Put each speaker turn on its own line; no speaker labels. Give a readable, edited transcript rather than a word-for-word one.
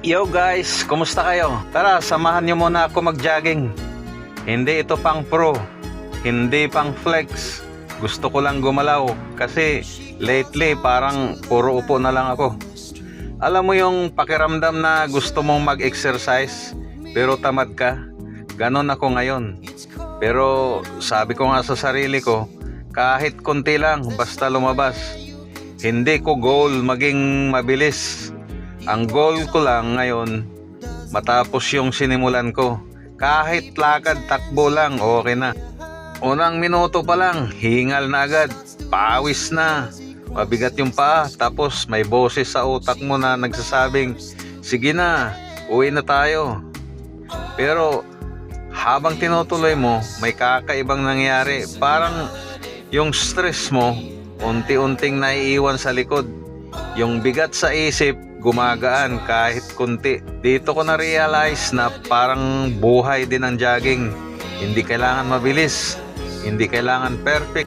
Yo guys, kumusta kayo? Tara, samahan nyo muna ako mag-jogging. Hindi ito pang pro, hindi pang flex. Gusto ko lang gumalaw kasi lately parang puro upo na lang ako. Alam mo yung pakiramdam na gusto mong mag-exercise pero tamad ka? Ganon ako ngayon. Pero sabi ko nga sa sarili ko, kahit konti lang basta lumabas. Hindi ko goal maging mabilis. Ang goal ko lang ngayon, matapos yung sinimulan ko. Kahit lakad, takbo lang, okay na. Unang minuto pa lang, hingal na agad, pawis na, mabigat yung paa, tapos may boses sa utak mo na nagsasabing, sige na, uwi na tayo. Pero habang tinutuloy mo, may kakaibang nangyari. Parang yung stress mo, unti-unting naiiwan sa likod. Yung bigat sa isip, gumagaan kahit kunti. Dito ko na-realize na parang buhay din ang jogging. Hindi kailangan mabilis, hindi kailangan perfect.